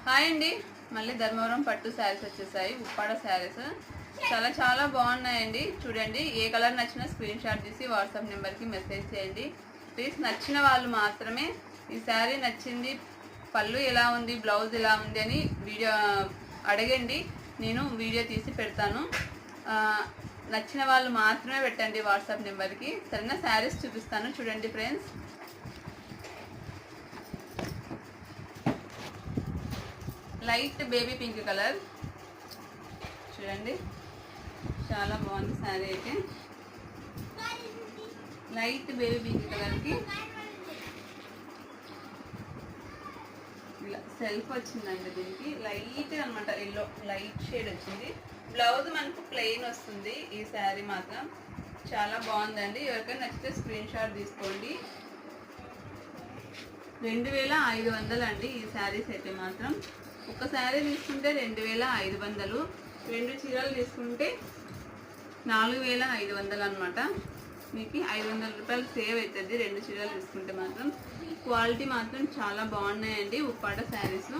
Hi అండి, మళ్ళీ ధర్మవరం పట్టు శారీస్ వచ్చేసాయి. ఉప్పాడ శారీస్ చాలా బాగున్నాయండి. చూడండి, ఏ కలర్ నచ్చినా స్క్రీన్ షాట్ తీసి వాట్సాప్ నెంబర్కి మెసేజ్ చేయండి ప్లీజ్. నచ్చిన వాళ్ళు మాత్రమే ఈ శారీ నచ్చింది, పళ్ళు ఎలా ఉంది, బ్లౌజ్ ఎలా ఉంది అని వీడియో అడగండి, నేను వీడియో తీసి పెడతాను. నచ్చిన వాళ్ళు మాత్రమే పెట్టండి వాట్సాప్ నెంబర్కి. సరైన శారీస్ చూపిస్తాను. చూడండి friends, light baby pink colour చూడండి, చాలా బాగుంది శారీ. అయితే లైట్ బేబీ పింక్ కలర్కి ఇలా సెల్ఫ్ వచ్చిందండి. దీనికి లైట్ అనమాట, ఎల్లో లైట్ షేడ్ వచ్చింది. బ్లౌజ్ మనకు ప్లెయిన్ వస్తుంది. ఈ శారీ మాత్రం చాలా బాగుందండి. ఎవరికైనా నచ్చితే స్క్రీన్ షాట్ తీసుకోండి. 2500 అండి ఈ శారీస్ అయితే మాత్రం. ఒక శారీ తీసుకుంటే 2500, 2 చీరలు తీసుకుంటే 4500 అనమాట. మీకు 500 రూపాయలు సేవ్ అవుతుంది 2 చీరలు తీసుకుంటే మాత్రం. క్వాలిటీ మాత్రం చాలా బాగున్నాయండి ఉప్పాడ శారీస్.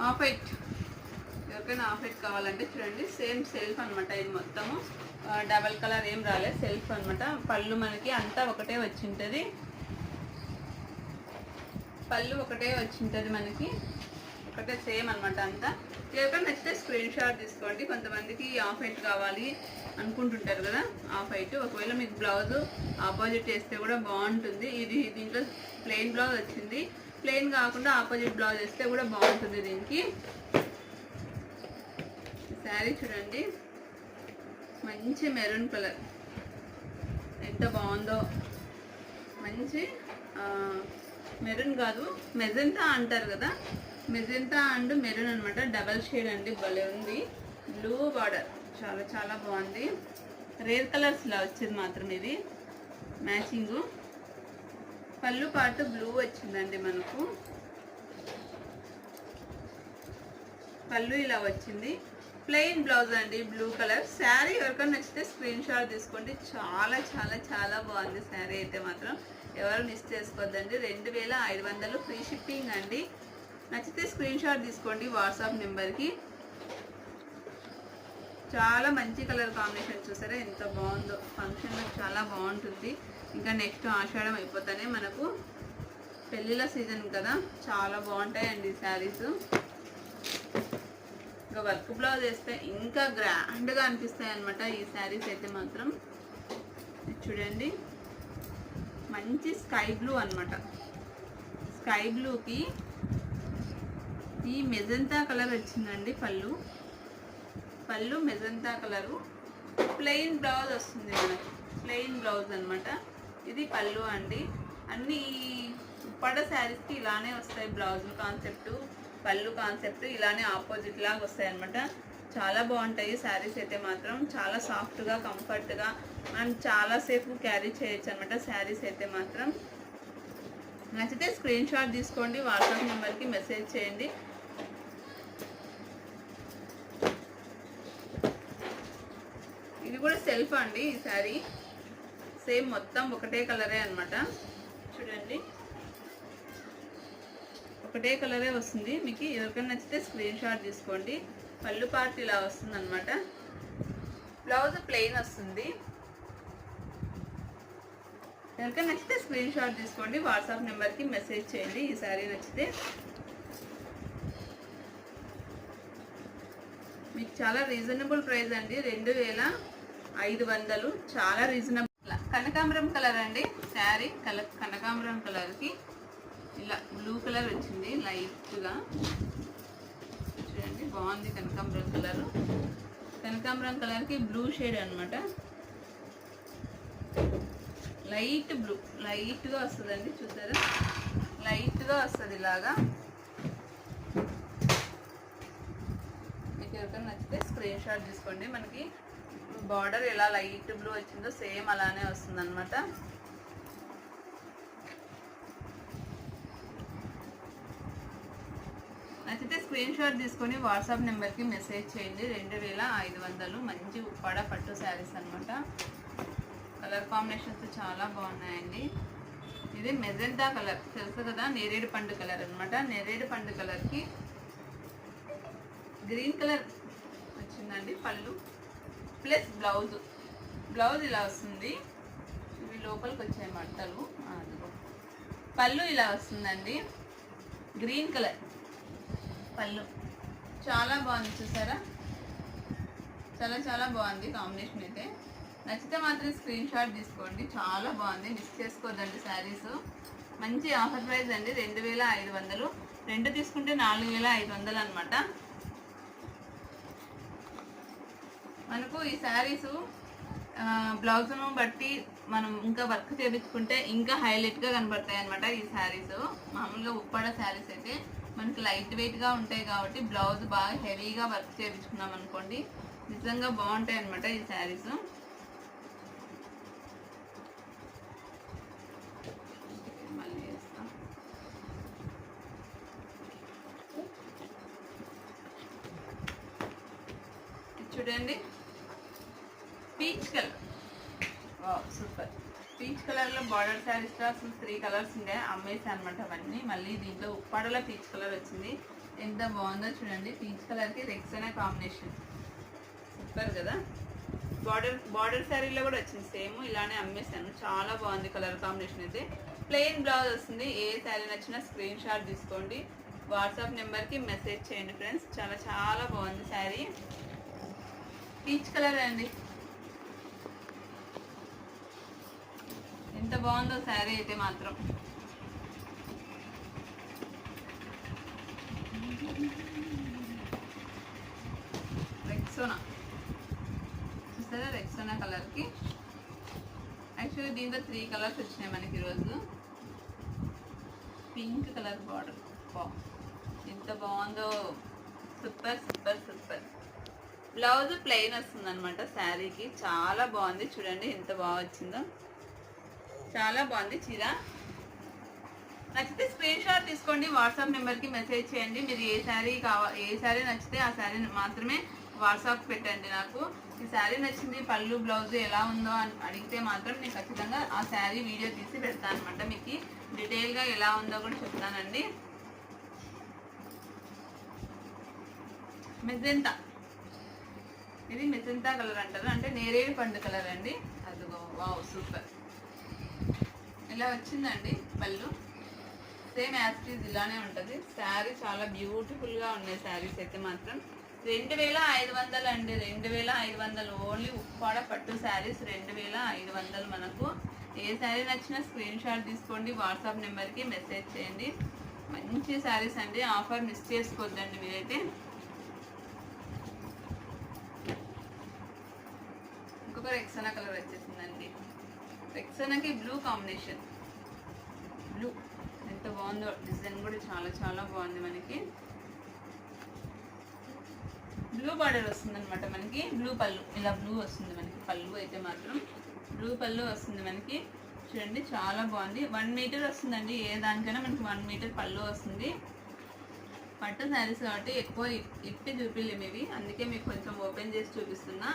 ఆఫ్ వైట్, ఎవరికైనా ఆఫ్ వైట్ కావాలంటే చూడండి, సేమ్ సెల్ఫ్ అనమాట. ఇది మొత్తము డబల్ కలర్ ఏం రాలేదు, సెల్ఫ్ అనమాట. పళ్ళు మనకి అంతా ఒకటే వచ్చింటుంది, పళ్ళు ఒకటే వచ్చింటుంది మనకి, ఒకటే సేమ్ అనమాట అంతా. ఎవరికైనా నచ్చితే స్క్రీన్ షాట్ తీసుకోండి. కొంతమందికి ఆఫ్ వైట్ కావాలి అనుకుంటుంటారు కదా, ఆఫ్ వైట్. ఒకవేళ మీకు బ్లౌజ్ ఆపోజిట్ వేస్తే కూడా బాగుంటుంది. ఇది దీంట్లో ప్లెయిన్ బ్లౌజ్ వచ్చింది, ప్లెయిన్ కాకుండా ఆపోజిట్ బ్లౌజ్ వేస్తే కూడా బాగుంటుంది దీనికి. శారీ చూడండి, మంచి మెరూన్ కలర్, ఎంత బాగుందో. మంచి మెరూన్ కాదు, మెజెంటా అంటారు కదా, మెజెంటా అండ్ మెరూన్ అనమాట. డబల్ షేడ్ అండి, భలే ఉంది. బ్లూ బార్డర్, చాలా బాగుంది. రేర్ కలర్స్ లా వచ్చింది మాత్రం ఇది మ్యాచింగ్. పళ్ళు పాటు బ్లూ వచ్చిందండి మనకు, పళ్ళు ఇలా వచ్చింది. ప్లెయిన్ బ్లౌజ్ అండి, బ్లూ కలర్. శారీ ఎవరికైనా నచ్చితే స్క్రీన్ షాట్ తీసుకోండి. చాలా బాగుంది శారీ అయితే మాత్రం. ఎవరు మిస్ చేసుకోవద్దండి. 2500 ఫ్రీ షిప్పింగ్ అండి. నచ్చితే స్క్రీన్ షాట్ తీసుకోండి వాట్సాప్ నెంబర్కి. చాలా మంచి కలర్ కాంబినేషన్, చూసారా ఎంత బాగుందో. ఫంక్షన్లో చాలా బాగుంటుంది. ఇంకా నెక్స్ట్ ఆషాఢం అయిపోతానే మనకు పెళ్ళిళ్ళ సీజన్ కదా, చాలా బాగుంటాయండి శారీస్. ఇంకా వర్క్ బ్లౌజ్ వేస్తే ఇంకా గ్రాండ్గా అనిపిస్తాయి అనమాట ఈ శారీస్ అయితే మాత్రం. చూడండి, మంచి స్కై బ్లూ అనమాట. స్కై బ్లూకి ఈ మెజంతా కలర్ వచ్చిందండి. పళ్ళు మెజంతా కలరు. ప్లెయిన్ బ్లౌజ్ వస్తుంది మనకు, ప్లెయిన్ బ్లౌజ్ అనమాట. ఇది పళ్ళు అండి. అన్ని ఉప్పాడ శారీస్కి ఇలానే వస్తాయి. బ్లౌజ్ కాన్సెప్ట్, పళ్ళు కాన్సెప్ట్ ఇలానే ఆపోజిట్ లాగా వస్తాయి అనమాట. చాలా బాగుంటాయి శారీస్ అయితే మాత్రం. చాలా సాఫ్ట్గా, కంఫర్ట్గా, మనం చాలాసేపు క్యారీ చేయొచ్చు అనమాట శారీస్ అయితే మాత్రం. నచ్చితే స్క్రీన్ షాట్ తీసుకోండి, వాట్సాప్ నెంబర్కి మెసేజ్ చేయండి. ఇది కూడా సెల్ఫ్ అండి ఈ శారీ. సేమ్ మొత్తం ఒకటే కలరే అనమాట. చూడండి, ఒకటే కలరే వస్తుంది మీకు. ఎవరికైనా నచ్చితే స్క్రీన్ షాట్ తీసుకోండి. పళ్ళు పార్ట్ ఇలా వస్తుంది అనమాట. బ్లౌజ్ ప్లెయిన్ వస్తుంది. ఎవరికైనా నచ్చితే స్క్రీన్ షాట్ తీసుకోండి, వాట్సాప్ నెంబర్కి మెసేజ్ చేయండి ఈ శారీ నచ్చితే. మీకు చాలా రీజనబుల్ ప్రైస్ అండి, 2500, చాలా రీజనబుల్. కనకాంబరం కలర్ అండి శారీ. కనకాంబరం కలర్కి ఇలా బ్లూ కలర్ వచ్చింది లైట్గా. చూడండి, బాగుంది కనకాంబరం కలరు. కనకాంబరం కలర్కి బ్లూ షేడ్ అనమాట. లైట్ బ్లూ, లైట్గా వస్తుందండి, చూసారా లైట్గా వస్తుంది ఇలాగా. మీకు ఎవరికైనా నచ్చితే స్క్రీన్ షాట్ తీసుకోండి. మనకి బార్డర్ ఎలా లైట్ బ్లూ వచ్చిందో సేమ్ అలానే వస్తుంది అనమాట. నచ్చితే స్క్రీన్ షాట్ తీసుకొని వాట్సాప్ నెంబర్కి మెసేజ్ చేయండి. 2500 మంచి ఉప్పాడ పట్టు శారీస్ అనమాట. కలర్ కాంబినేషన్స్ చాలా బాగున్నాయండి. ఇది మెజెంటా కలర్ తెలుసు కదా, నేరేడు పండు కలర్ అనమాట. నేరేడు పండు కలర్కి గ్రీన్ కలర్ వచ్చిందండి పళ్ళు ప్లస్ బ్లౌజ్ ఇలా వస్తుంది. ఇవి లోపలికి వచ్చాయి మట్టలు. పళ్ళు ఇలా వస్తుందండి, గ్రీన్ కలర్ పళ్ళు. చాలా బాగుంది చూసారా, చాలా బాగుంది కాంబినేషన్ అయితే. నచ్చితే మాత్రం స్క్రీన్ షాట్ తీసుకోండి, చాలా బాగుంది, మిస్ చేసుకోవద్దండి శారీస్. మంచి ఆఫర్ ప్రైస్ అండి, 2500. 2 తీసుకుంటే 4500 అనమాట. మనకు ఈ శారీస్ బ్లౌజ్ను బట్టి మనం ఇంకా వర్క్ చేయించుకుంటే ఇంకా హైలైట్గా కనబడతాయి అనమాట. ఈ శారీస్ మామూలుగా ఉప్పాడ శారీస్ అయితే మనకి లైట్ వెయిట్గా ఉంటాయి కాబట్టి బ్లౌజ్ బాగా హెవీగా వర్క్ చేయించుకున్నాం అనుకోండి, నిజంగా బాగుంటాయి అనమాట ఈ శారీస్. మళ్ళీ వేస్తాం. చూడండి పీచ్ కలర్, సూపర్. పీచ్ కలర్లో బార్డర్ శారీస్ అసలు 3 కలర్స్ ఉండే అమ్మేసి అనమాట అవన్నీ. మళ్ళీ దీంట్లో ఉప్పాడలో పీచ్ కలర్ వచ్చింది, ఎంత బాగుందో చూడండి. పీచ్ కలర్కి రెక్సోనా కాంబినేషన్ సూపర్ కదా. బార్డర్ శారీలో కూడా వచ్చింది సేమ్, ఇలానే అమ్మేసాను. చాలా బాగుంది కలర్ కాంబినేషన్ అయితే. ప్లెయిన్ బ్లౌజ్ వస్తుంది. ఏ శారీ నచ్చినా స్క్రీన్ షాట్ తీసుకోండి, వాట్సాప్ నెంబర్కి మెసేజ్ చేయండి ఫ్రెండ్స్. చాలా బాగుంది శారీ, పీచ్ కలర్ అండి. ఎంత బాగుందో శారీ అయితే మాత్రం. రెక్సోనా చూసారా, రెక్సోనా కలర్కి. యాక్చువల్లీ దీంట్లో 3 కలర్స్ వచ్చినాయి మనకి ఈరోజు. పింక్ కలర్ బార్డర్, ఎంత బాగుందో, సూపర్. బ్లౌజ్ ప్లెయిన్ వస్తుంది అనమాట శారీకి. చాలా బాగుంది చూడండి, ఎంత బాగా వచ్చిందో, చాలా బాగుంది చీర. నచ్చితే స్క్రీన్ షాట్ తీసుకోండి, వాట్సాప్ నెంబర్కి మెసేజ్ చేయండి. మీరు ఏ శారీ నచ్చితే ఆ శారీ మాత్రమే వాట్సాప్ పెట్టండి నాకు. ఈ శారీ నచ్చింది, పళ్ళు బ్లౌజ్ ఎలా ఉందో అని అడిగితే మాత్రం నేను ఖచ్చితంగా ఆ శారీ వీడియో తీసి పెడతాను అనమాట. మీకు డీటెయిల్గా ఎలా ఉందో కూడా చెప్తానండి. మెజెంటా, ఇది మెజెంటా కలర్ అంటారు, అంటే నేరేడు పండు కలర్ అండి. అదిగో వావ్ సూపర్. ఇలా వచ్చిందండి పళ్ళు, సేమ్ యాస్టీజ్ ఇలానే ఉంటుంది. శారీ చాలా బ్యూటిఫుల్గా ఉన్నాయి శారీస్ అయితే మాత్రం. 2500 అండి, 2500 ఓన్లీ ఉప్పాడ పట్టు శారీస్ 2500 మనకు. ఏ శారీ నచ్చినా స్క్రీన్ షాట్ తీసుకోండి, వాట్సాప్ నెంబర్కి మెసేజ్ చేయండి. మంచి శారీస్ అండి, ఆఫర్ మిస్ చేసుకోవద్దండి మీరైతే. ఇంకొక రెక్సోనా కలర్ వచ్చేసిందండి, రెక్సోనాకి బ్లూ కాంబినేషన్. బ్లూ ఎంత బాగుందో, డిజైన్ కూడా చాలా బాగుంది. మనకి బ్లూ బార్డర్ వస్తుంది అనమాట, మనకి బ్లూ పళ్ళు, ఇలా బ్లూ వస్తుంది మనకి. పళ్ళు అయితే మాత్రం బ్లూ పళ్ళు వస్తుంది మనకి. చూడండి చాలా బాగుంది. 1 మీటర్ వస్తుందండి, ఏ దానికైనా మనకి 1 మీటర్ పళ్ళు వస్తుంది. పట్టు శారీస్ కాబట్టి ఎక్కువ ఇప్పి చూపిలేము ఇవి, అందుకే మీకు కొంచెం ఓపెన్ చేసి చూపిస్తున్నా.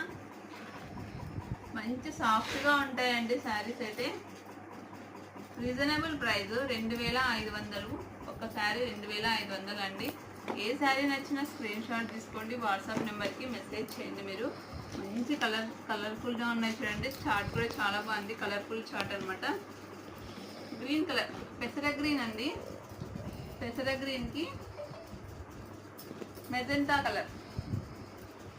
మంచి సాఫ్ట్గా ఉంటాయండి శారీస్ అయితే. రీజనబుల్ ప్రైస్ 2500, ఒక శారీ 2500 అండి. ఏ శారీ నచ్చినా స్క్రీన్ షాట్ తీసుకోండి, వాట్సాప్ నెంబర్కి మెసేజ్ చేయండి. మీరు మంచి కలర్ఫుల్గా ఉన్నాయి చూడండి. చార్ట్ కూడా చాలా బాగుంది, కలర్ఫుల్ చార్ట్ అనమాట. గ్రీన్ కలర్, పెసర గ్రీన్ అండి. పెసర గ్రీన్కి మెజెంటా కలర్,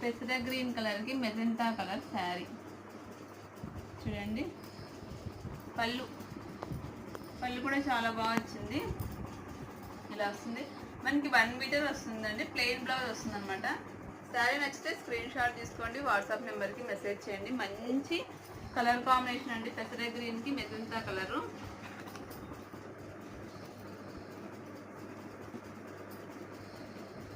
పెసర గ్రీన్ కలర్కి మెజెంటా కలర్ శారీ చూడండి. పళ్ళు కూడా చాలా బాగా వచ్చింది, ఇలా వస్తుంది మనకి. 1 మీటర్ వస్తుందండి, ప్లెయిన్ బ్లౌజ్ వస్తుంది అనమాట. శారీ నచ్చితే స్క్రీన్ షాట్ తీసుకోండి, వాట్సాప్ నెంబర్కి మెసేజ్ చేయండి. మంచి కలర్ కాంబినేషన్ అండి, పెసర గ్రీన్కి మెజెంటా కలరు.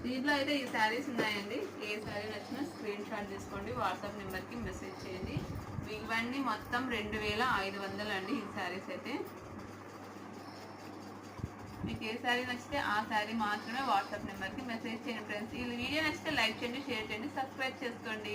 దీంట్లో అయితే ఈ శారీస్ ఉన్నాయండి. ఏ శారీ నచ్చినా స్క్రీన్ షాట్ తీసుకోండి, వాట్సాప్ నెంబర్కి మెసేజ్ చేయండి. ఇవన్నీ మొత్తం 2500 అండి ఈ శారీస్ అయితే. మీకు ఏ శారీ నచ్చితే ఆ శారీ మాత్రమే వాట్సాప్ నెంబర్కి మెసేజ్ చేయండి ఫ్రెండ్స్. ఈ వీడియో నచ్చితే లైక్ చేయండి, షేర్ చేయండి, సబ్స్క్రైబ్ చేసుకోండి.